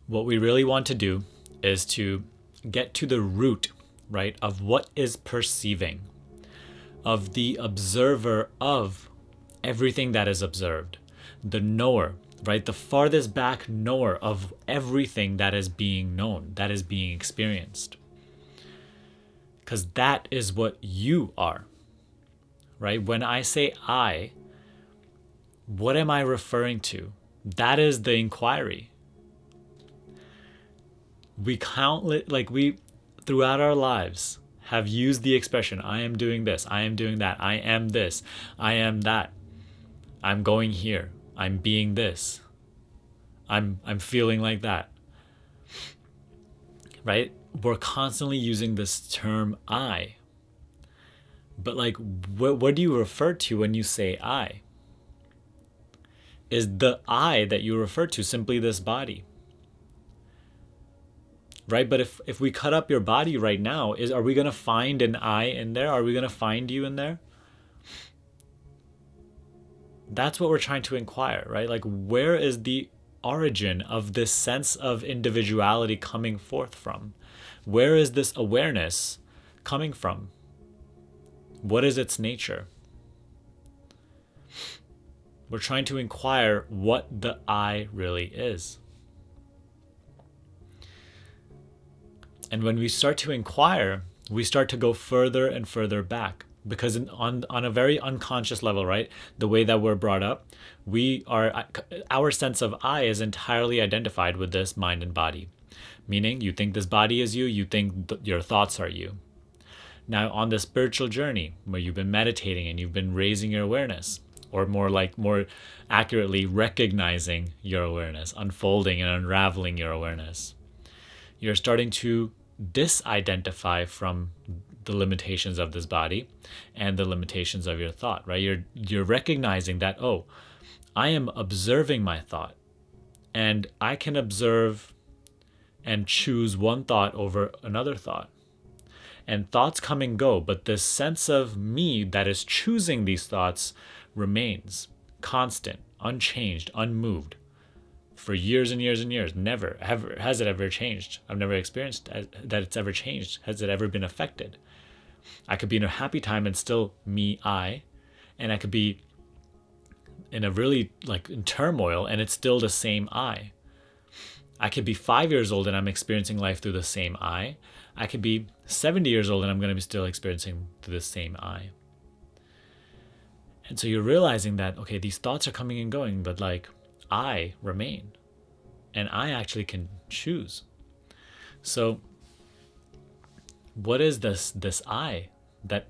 What we really want to do is to get to the root, right, of what is perceiving, of the observer of everything that is observed, the knower, right, the farthest back knower of everything that is being known, that is being experienced. Because that is what you are, right? When I say I, what am I referring to? That is the inquiry. We throughout our lives have used the expression, I am doing this, I am doing that, I am this, I am that, I'm going here, I'm being this, I'm feeling like that, right? We're constantly using this term I. But like, what do you refer to when you say I? Is the I that you refer to simply this body? Right? But if we cut up your body right now, are we going to find an I in there? Are we going to find you in there? That's what we're trying to inquire, right? Like, where is the origin of this sense of individuality coming forth from? Where is this awareness coming from? What is its nature? We're trying to inquire what the I really is. And when we start to inquire, we start to go further and further back. Because on a very unconscious level, right, the way that we're brought up, our sense of I is entirely identified with this mind and body. Meaning, you think this body is you, you think your thoughts are you. Now, on the spiritual journey, where you've been meditating and you've been raising your awareness, or more accurately, recognizing your awareness, unfolding and unraveling your awareness, you're starting to disidentify from the limitations of this body and the limitations of your thought, right? You're recognizing that, oh, I am observing my thought, and I can observe and choose one thought over another thought. And thoughts come and go, but this sense of me that is choosing these thoughts remains constant, unchanged, unmoved for years and years and years. Never, ever, has it ever changed. I've never experienced that it's ever changed. Has it ever been affected? I could be in a happy time and still me, I, and I could be in a really in turmoil and it's still the same I. I could be 5 years old and I'm experiencing life through the same I. I could be 70 years old and I'm going to be still experiencing through the same I. And so you're realizing that, okay, these thoughts are coming and going, but I remain. And I actually can choose. So what is this I that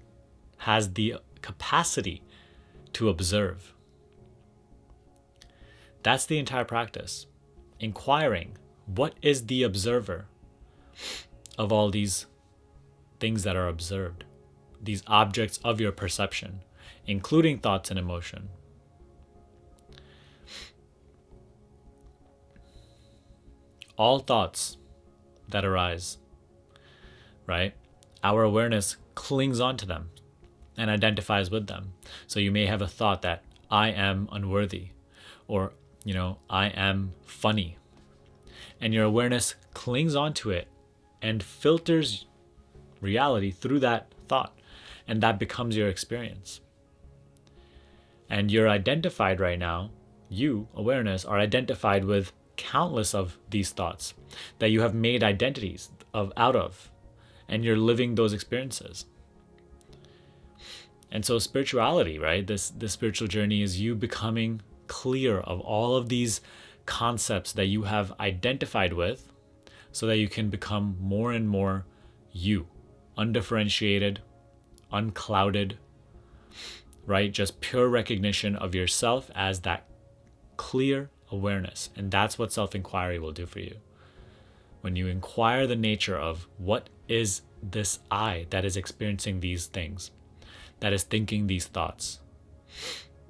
has the capacity to observe? That's the entire practice. Inquiring, what is the observer of all these things that are observed, these objects of your perception, including thoughts and emotion. All thoughts that arise, right? Our awareness clings onto them and identifies with them. So you may have a thought that I am unworthy, or I am funny. And your awareness clings onto it and filters reality through that thought. And that becomes your experience. And you're identified right now, you, awareness, are identified with countless of these thoughts that you have made identities out of. And you're living those experiences. And so spirituality, right? This spiritual journey is you becoming clear of all of these concepts that you have identified with so that you can become more and more you, undifferentiated, unclouded, right? Just pure recognition of yourself as that clear awareness. And that's what self-inquiry will do for you. When you inquire the nature of what is this I that is experiencing these things, that is thinking these thoughts,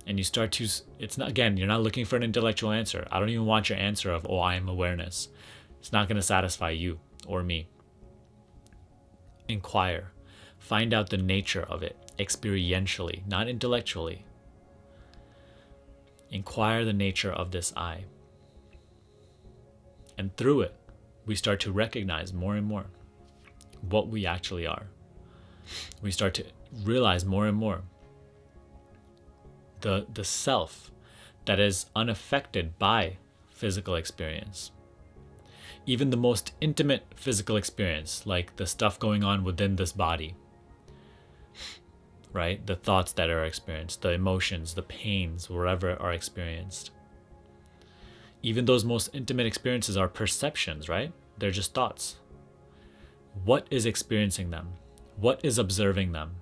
and you start to, it's not, again, you're not looking for an intellectual answer. I don't even want your answer of, oh, I am awareness. It's not going to satisfy you or me. Inquire. Find out the nature of it experientially, not intellectually. Inquire the nature of this I. And through it, we start to recognize more and more what we actually are. We start to realize more and more the self that is unaffected by physical experience. Even the most intimate physical experience, like the stuff going on within this body, right? The thoughts that are experienced, the emotions, the pains, wherever are experienced. Even those most intimate experiences are perceptions, right? They're just thoughts. What is experiencing them? What is observing them?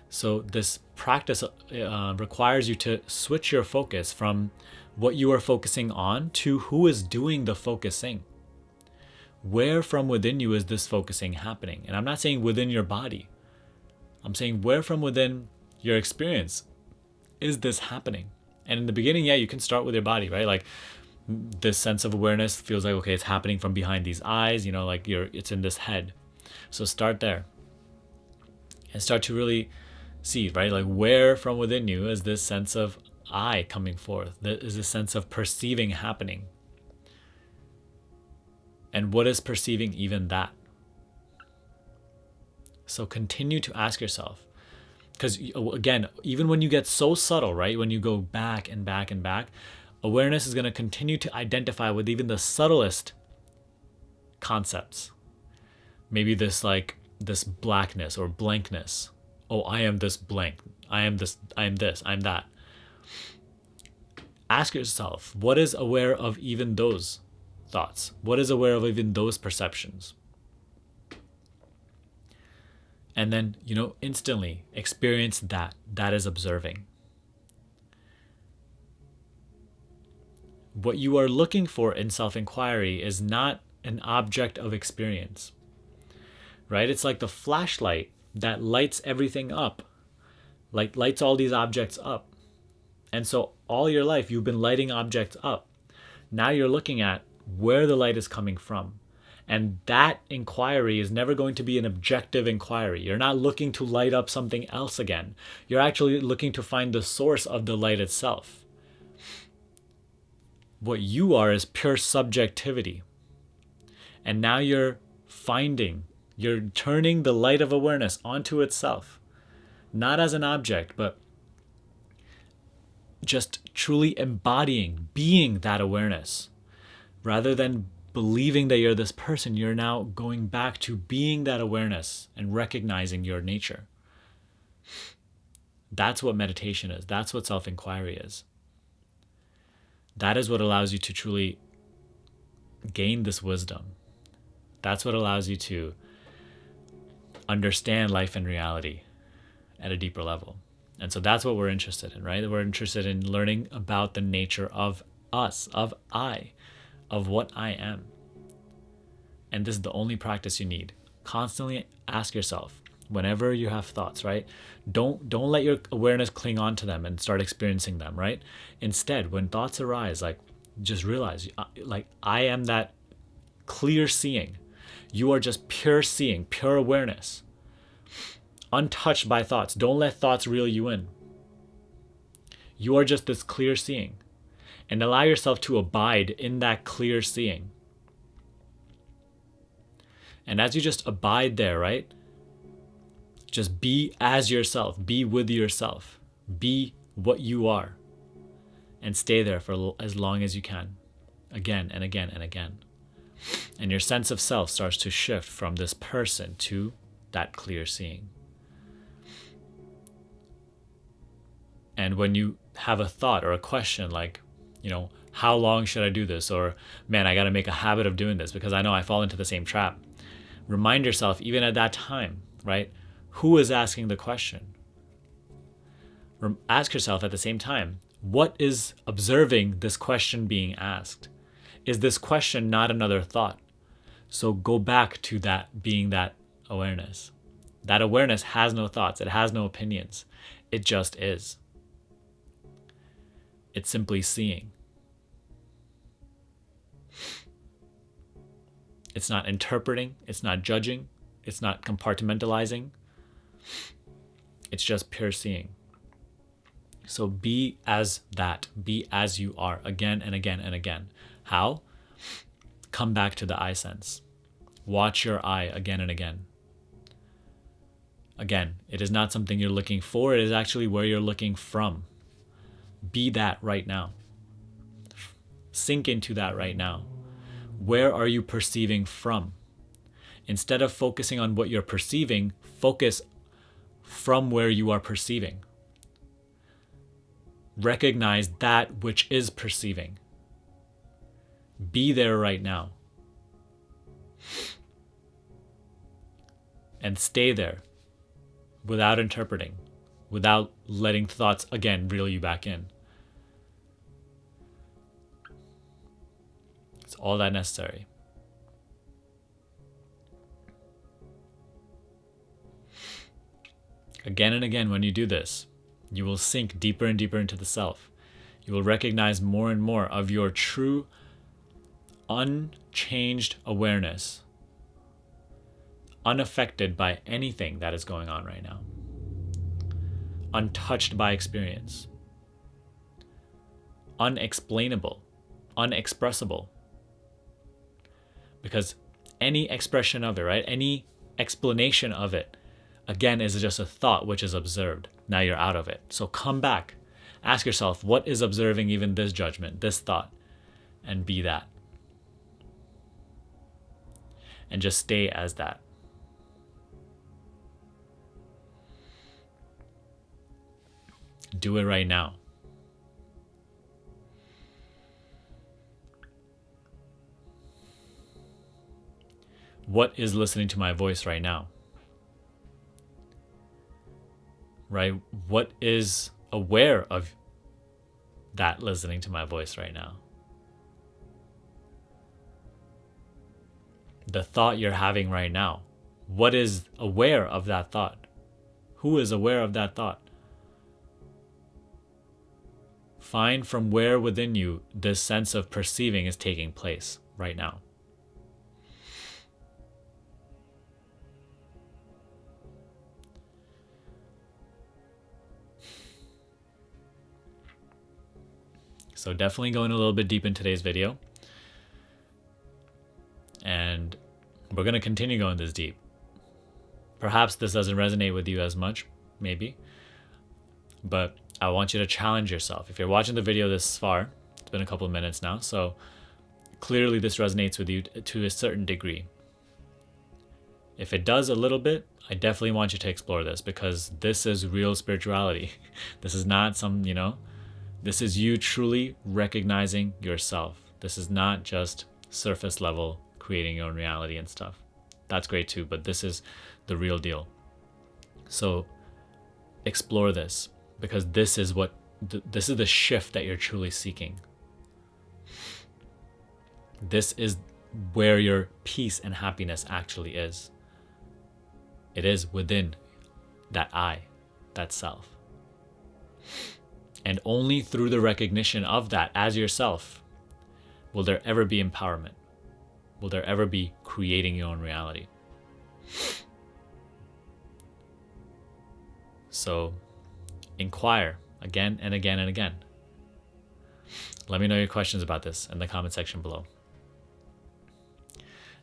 So this practice requires you to switch your focus from what you are focusing on to who is doing the focusing. Where from within you is this focusing happening? And I'm not saying within your body. I'm saying where from within your experience is this happening? And in the beginning, yeah, you can start with your body, right? Like this sense of awareness feels like, okay, it's happening from behind these eyes, like it's in this head. So start there and start to really see, right? Like where from within you is this sense of I coming forth? There is this sense of perceiving happening. And what is perceiving even that? So continue to ask yourself, because again, even when you get so subtle, right? When you go back and back and back, awareness is going to continue to identify with even the subtlest concepts. Maybe this blackness or blankness. Oh, I am this blank. I am this, I'm that. Ask yourself, what is aware of even those thoughts? What is aware of even those perceptions? And then, instantly experience that. That is observing. What you are looking for in self-inquiry is not an object of experience, right? It's like the flashlight that lights everything up, like lights all these objects up. And so all your life, you've been lighting objects up. Now you're looking at where the light is coming from. And that inquiry is never going to be an objective inquiry. You're not looking to light up something else again. You're actually looking to find the source of the light itself. What you are is pure subjectivity. And now you're turning the light of awareness onto itself, not as an object, but just truly embodying, being that awareness. Rather than believing that you're this person, you're now going back to being that awareness and recognizing your nature. That's what meditation is. That's what self-inquiry is. That is what allows you to truly gain this wisdom. That's what allows you to understand life and reality at a deeper level. And so that's what we're interested in, right? We're interested in learning about the nature of us, of I, of what I am. And this is the only practice you need. Constantly ask yourself, whenever you have thoughts, right? Don't let your awareness cling on to them and start experiencing them, right? Instead, when thoughts arise, just realize, I am that clear seeing. You are just pure seeing, pure awareness. Untouched by thoughts. Don't let thoughts reel you in. You are just this clear seeing. And allow yourself to abide in that clear seeing. And as you just abide there, right? Just be as yourself. Be with yourself. Be what you are. And stay there for as long as you can. Again and again and again. And your sense of self starts to shift from this person to that clear seeing. And when you have a thought or a question like, how long should I do this? Or, man, I got to make a habit of doing this because I know I fall into the same trap. Remind yourself, even at that time, right? Who is asking the question? Ask yourself at the same time, what is observing this question being asked? Is this question not another thought? So go back to that being that awareness. That awareness has no thoughts. It has no opinions. It just is. It's simply seeing. It's not interpreting. It's not judging. It's not compartmentalizing. It's just pure seeing. So be as that. Be as you are again and again and again. How? Come back to the I sense. Watch your I again and again. Again, it is not something you're looking for. It is actually where you're looking from. Be that right now. Sink into that right now. Where are you perceiving from? Instead of focusing on what you're perceiving, focus from where you are perceiving. Recognize that which is perceiving. Be there right now. And stay there without interpreting, without letting thoughts again reel you back in. It's all that necessary. Again and again, when you do this, you will sink deeper and deeper into the self. You will recognize more and more of your true, unchanged awareness, unaffected by anything that is going on right now, untouched by experience, unexplainable, unexpressible. Because any expression of it, right? Any explanation of it, again, is just a thought which is observed. Now you're out of it. So come back. Ask yourself, what is observing even this judgment, this thought? And be that. And just stay as that. Do it right now. What is listening to my voice right now? Right? What is aware of that listening to my voice right now? The thought you're having right now. What is aware of that thought? Who is aware of that thought? Find from where within you this sense of perceiving is taking place right now. So definitely going a little bit deep in today's video. And we're going to continue going this deep. Perhaps this doesn't resonate with you as much, maybe. But I want you to challenge yourself. If you're watching the video this far, it's been a couple of minutes now, so clearly this resonates with you to a certain degree. If it does a little bit, I definitely want you to explore this, because this is real spirituality. This is not some, this is you truly recognizing yourself. This is not just surface level creating your own reality and stuff. That's great too, but this is the real deal. So explore this, because this is this is the shift that you're truly seeking. This is where your peace and happiness actually is. It is within that I, that self. And only through the recognition of that as yourself will there ever be empowerment. Will there ever be creating your own reality. So inquire again and again and again. Let me know your questions about this in the comment section below.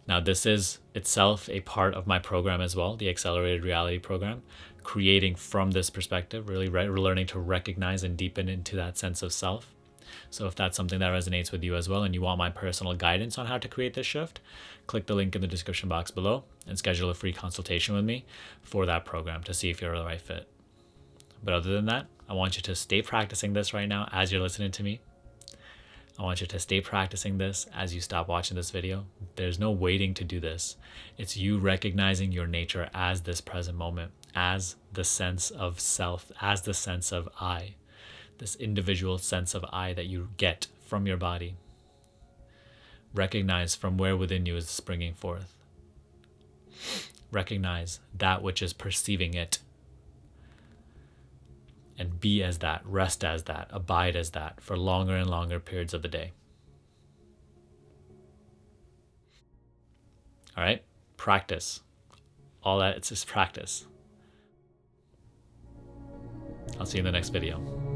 Now, this is itself a part of my program as well, the Accelerated Reality Program, creating from this perspective, really learning to recognize and deepen into that sense of self. So if that's something that resonates with you as well and you want my personal guidance on how to create this shift, click the link in the description box below and schedule a free consultation with me for that program to see if you're the right fit. But other than that, I want you to stay practicing this right now as you're listening to me. I want you to stay practicing this as you stop watching this video. There's no waiting to do this. It's you recognizing your nature as this present moment, as the sense of self, as the sense of I, this individual sense of I that you get from your body. Recognize from where within you is springing forth. Recognize that which is perceiving it. And be as that, rest as that, abide as that for longer and longer periods of the day. All right? Practice. All that, it's just practice. I'll see you in the next video.